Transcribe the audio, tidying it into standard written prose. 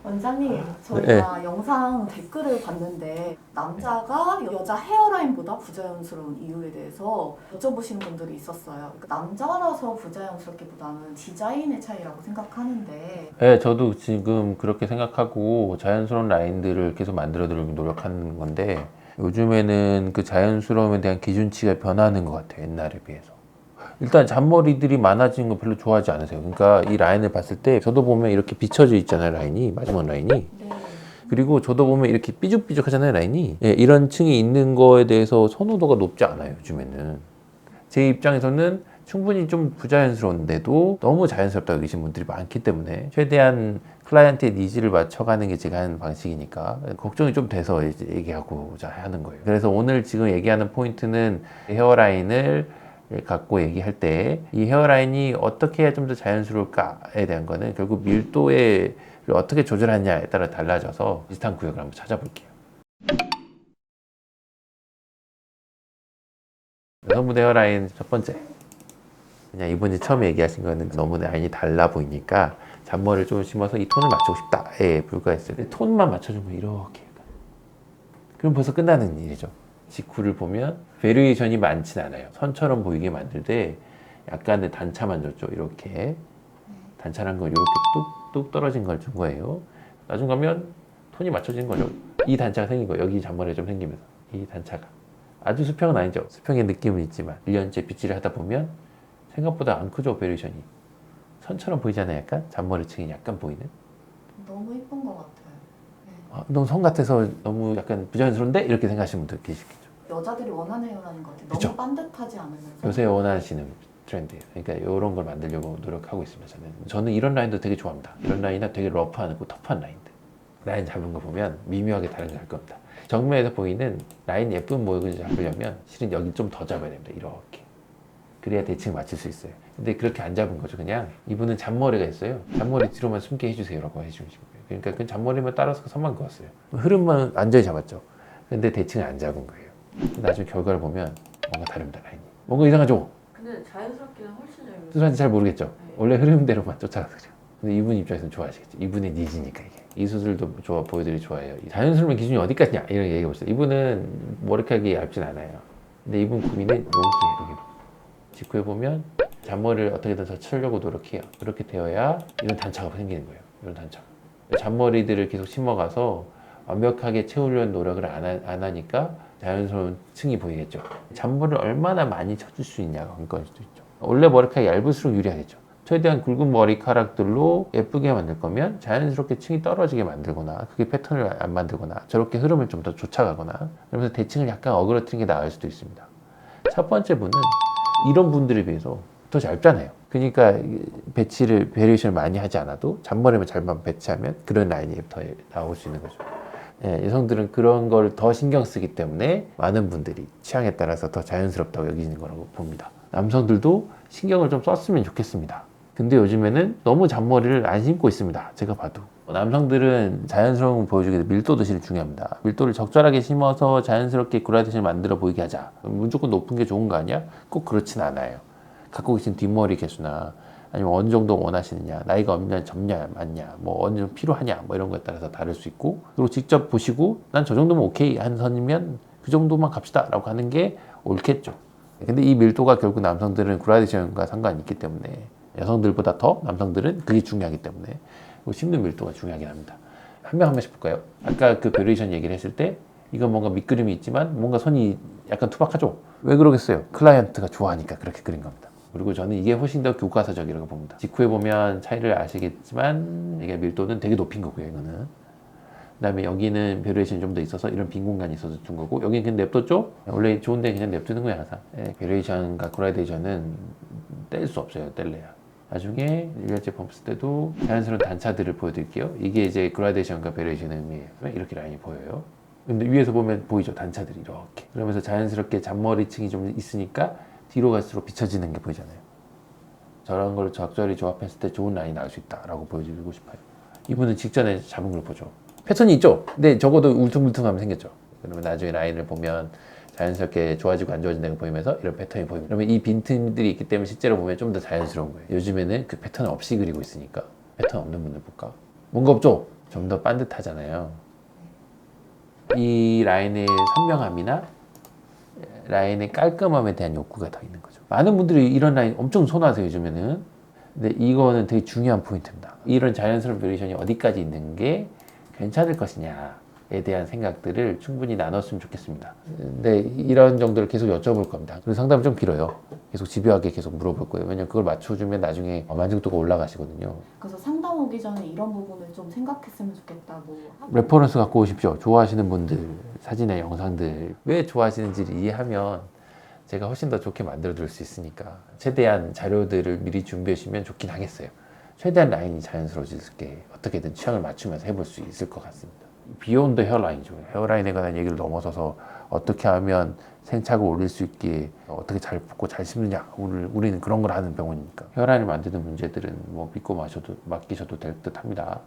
원장님, 저희가 영상 댓글을 봤는데 남자가 여자 헤어라인보다 부자연스러운 이유에 대해서 여쭤보시는 분들이 있었어요. 그러니까 남자라서 부자연스럽기보다는 디자인의 차이라고 생각하는데 네, 저도 지금 그렇게 생각하고 자연스러운 라인들을 계속 만들어드리려고 노력하는 건데 요즘에는 그 자연스러움에 대한 기준치가 변하는 것 같아요. 옛날에 비해서. 일단 잔머리들이 많아지는 거 별로 좋아하지 않으세요. 그러니까 이 라인을 봤을 때 저도 보면 이렇게 비춰져 있잖아요. 라인이 마지막 라인이. 네. 그리고 저도 보면 이렇게 삐죽삐죽 하잖아요. 라인이. 예, 이런 층이 있는 거에 대해서 선호도가 높지 않아요. 요즘에는. 제 입장에서는 충분히 좀 부자연스러운데도 너무 자연스럽다고 여기신 분들이 많기 때문에 최대한 클라이언트의 니즈를 맞춰가는 게 제가 하는 방식이니까 걱정이 좀 돼서 이제 얘기하고자 하는 거예요. 그래서 오늘 지금 얘기하는 포인트는 헤어라인을 갖고 얘기할 때 이 헤어라인이 어떻게 해야 좀 더 자연스러울까에 대한 거는 결국 밀도를 어떻게 조절하냐에 따라 달라져서 비슷한 구역을 한번 찾아볼게요. 여성분 헤어라인 첫 번째. 그냥 이분이 처음에 얘기하신 거는 너무 라인이 달라 보이니까 잔머리를 좀 심어서 이 톤을 맞추고 싶다에 불과했어요. 톤만 맞춰주면 이렇게. 그럼 벌써 끝나는 일이죠. 직후를 보면 베리에이션이 많진 않아요. 선처럼 보이게 만들 때 약간의 단차만 줬죠. 이렇게 단차란 걸 이렇게 뚝뚝 떨어진 걸 준 거예요. 나중 가면 톤이 맞춰진 거죠. 이 단차가 생긴 거예요. 여기 잔머리가 좀 생기면서 이 단차가 아주 수평은 아니죠. 수평의 느낌은 있지만 1년째 빗질을 하다 보면 생각보다 안 크죠. 베리에이션이 선처럼 보이잖아요. 약간 잔머리층이 약간 보이는. 너무 예쁜 것 같아요. 네. 너무 선 같아서 너무 약간 부자연스러운데 이렇게 생각하시는 분들 계시겠죠. 여자들이 원하는 헤어라인 것 같아요. 그쵸? 너무 반듯하지 않으면서. 요새 원하시는 트렌드예요. 그러니까 이런 걸 만들려고 노력하고 있습니다. 저는 이런 라인도 되게 좋아합니다. 이런 라인은 되게 러프하고 터프한 라인들. 라인 잡은 거 보면 미묘하게 다른 게 할 겁니다. 정면에서 보이는 라인 예쁜 모습을 잡으려면 실은 여기 좀 더 잡아야 됩니다. 이렇게. 그래야 대칭 맞출 수 있어요. 근데 그렇게 안 잡은 거죠. 그냥 이분은 잔머리가 있어요. 잔머리 뒤로만 숨게 해주세요라고 해주신 거예요. 그러니까 그 잔머리만 따라서 선만 그었어요. 흐름만 완전히 잡았죠. 근데 대칭을 안 잡은 거예요. 나중에 결과를 보면 뭔가 다릅니다. 라인이. 뭔가 이상하죠? 근데 자연스럽기는 훨씬 잘 보여요. 수술한지 잘 모르겠죠? 네. 원래 흐름대로만 쫓아가서 그래요. 근데 이분 입장에서는 좋아하시겠죠. 이분의 니즈니까 이게. 이 수술도 좋아 보여드리 좋아해요. 이 자연스러운 기준이 어디까지냐 이런 얘기해 보세요. 이분은 머리카락이 얇진 않아요. 근데 이분 고민은 여기에 직후에 보면 잔머리를 어떻게든 더 치려고 노력해요. 그렇게 되어야 이런 단차가 생기는 거예요. 이런 단차가. 잔머리들을 계속 심어가서 완벽하게 채우려는 노력을 안 하니까 자연스러운 층이 보이겠죠. 잔머리를 얼마나 많이 쳐줄 수 있냐가 관건일 수도 있죠. 원래 머리카락이 얇을수록 유리하겠죠. 최대한 굵은 머리카락들로 예쁘게 만들 거면 자연스럽게 층이 떨어지게 만들거나 그게 패턴을 안 만들거나 저렇게 흐름을 좀 더 쫓아가거나 그러면서 대칭을 약간 어그러뜨리는 게 나을 수도 있습니다. 첫 번째 분은 이런 분들에 비해서 더 얇잖아요. 그러니까 배치를 베리에이션을 많이 하지 않아도 잔머리만 잘만 배치하면 그런 라인이 더 나올 수 있는 거죠. 예, 여성들은 그런 걸 더 신경 쓰기 때문에 많은 분들이 취향에 따라서 더 자연스럽다고 여기는 거라고 봅니다. 남성들도 신경을 좀 썼으면 좋겠습니다. 근데 요즘에는 너무 잔머리를 안 심고 있습니다. 제가 봐도. 남성들은 자연스러움을 보여주기 위해서 밀도도 제일 중요합니다. 밀도를 적절하게 심어서 자연스럽게 그라데이션을 만들어 보이게 하자. 무조건 높은 게 좋은 거 아니야? 꼭 그렇진 않아요. 갖고 계신 뒷머리 개수나 아니면 어느 정도 원하시느냐, 나이가 없냐, 젊냐, 많냐, 뭐 어느 정도 필요하냐, 뭐 이런 거에 따라서 다를 수 있고, 그리고 직접 보시고 난 저 정도면 오케이 한 선이면 그 정도만 갑시다라고 하는 게 옳겠죠. 근데 이 밀도가 결국 남성들은 그라데이션과 상관이 있기 때문에 여성들보다 더 남성들은 그게 중요하기 때문에 심는 밀도가 중요하긴 합니다. 한 명 한 명씩 볼까요? 아까 그 베리에이션 얘기를 했을 때 이건 뭔가 밑그림이 있지만 뭔가 선이 약간 투박하죠? 왜 그러겠어요? 클라이언트가 좋아하니까 그렇게 그린 겁니다. 그리고 저는 이게 훨씬 더 교과서적이라고 봅니다. 직후에 보면 차이를 아시겠지만 이게 밀도는 되게 높인 거고요. 이거는. 그 다음에 여기는 베리에이션이 좀 더 있어서 이런 빈 공간이 있어서 준 거고 여기는 그냥 냅뒀죠? 원래 좋은데 그냥 냅두는 거예요 항상. 베리에이션과 그라데이션은 뗄 수 없어요. 뗄래야. 나중에 1년째 펌프 쓸 때도 자연스러운 단차들을 보여드릴게요. 이게 이제 그라데이션과 베리에이션의 의미예요. 이렇게 라인이 보여요. 근데 위에서 보면 보이죠? 단차들이 이렇게. 그러면서 자연스럽게 잔머리층이 좀 있으니까 뒤로 갈수록 비춰지는 게 보이잖아요. 저런 걸 적절히 조합했을 때 좋은 라인이 나올 수 있다라고 보여주고 싶어요. 이분은 직전에 잡은 걸 보죠. 패턴이 있죠? 근데 적어도 울퉁불퉁하면 생겼죠. 그러면 나중에 라인을 보면 자연스럽게 좋아지고 안 좋아진다는 걸 보이면서 이런 패턴이 보입니다. 그러면 이 빈틈들이 있기 때문에 실제로 보면 좀 더 자연스러운 거예요. 요즘에는 그 패턴 없이 그리고 있으니까 패턴 없는 분들 볼까? 뭔가 없죠? 좀 더 반듯하잖아요. 이 라인의 선명함이나 라인의 깔끔함에 대한 욕구가 더 있는 거죠. 많은 분들이 이런 라인 엄청 선호하세요, 요즘에는. 근데 이거는 되게 중요한 포인트입니다. 이런 자연스러운 베리에이션이 어디까지 있는 게 괜찮을 것이냐에 대한 생각들을 충분히 나눴으면 좋겠습니다. 근데 이런 정도를 계속 여쭤볼 겁니다. 그리고 상담이 좀 길어요. 계속 집요하게 계속 물어볼 거예요. 왜냐면 그걸 맞춰주면 나중에 만족도가 올라가시거든요. 그래서 상담 오기 전에 이런 부분을 좀 생각했으면 좋겠다고 하고 레퍼런스 갖고 오십시오. 좋아하시는 분들, 사진이나 영상들 왜 좋아하시는지를 이해하면 제가 훨씬 더 좋게 만들어 드릴 수 있으니까 최대한 자료들을 미리 준비하시면 좋긴 하겠어요. 최대한 라인이 자연스러워질 수 있게 어떻게든 취향을 맞추면서 해볼 수 있을 것 같습니다. 비욘드 헤어라인이죠. 헤어라인에 관한 얘기를 넘어서서 어떻게 하면 생착을 올릴 수 있게 어떻게 잘 붓고 잘 씹느냐. 우리는 그런 걸 하는 병원이니까. 헤어라인을 만드는 문제들은 뭐 믿고 맡기셔도 될 듯 합니다.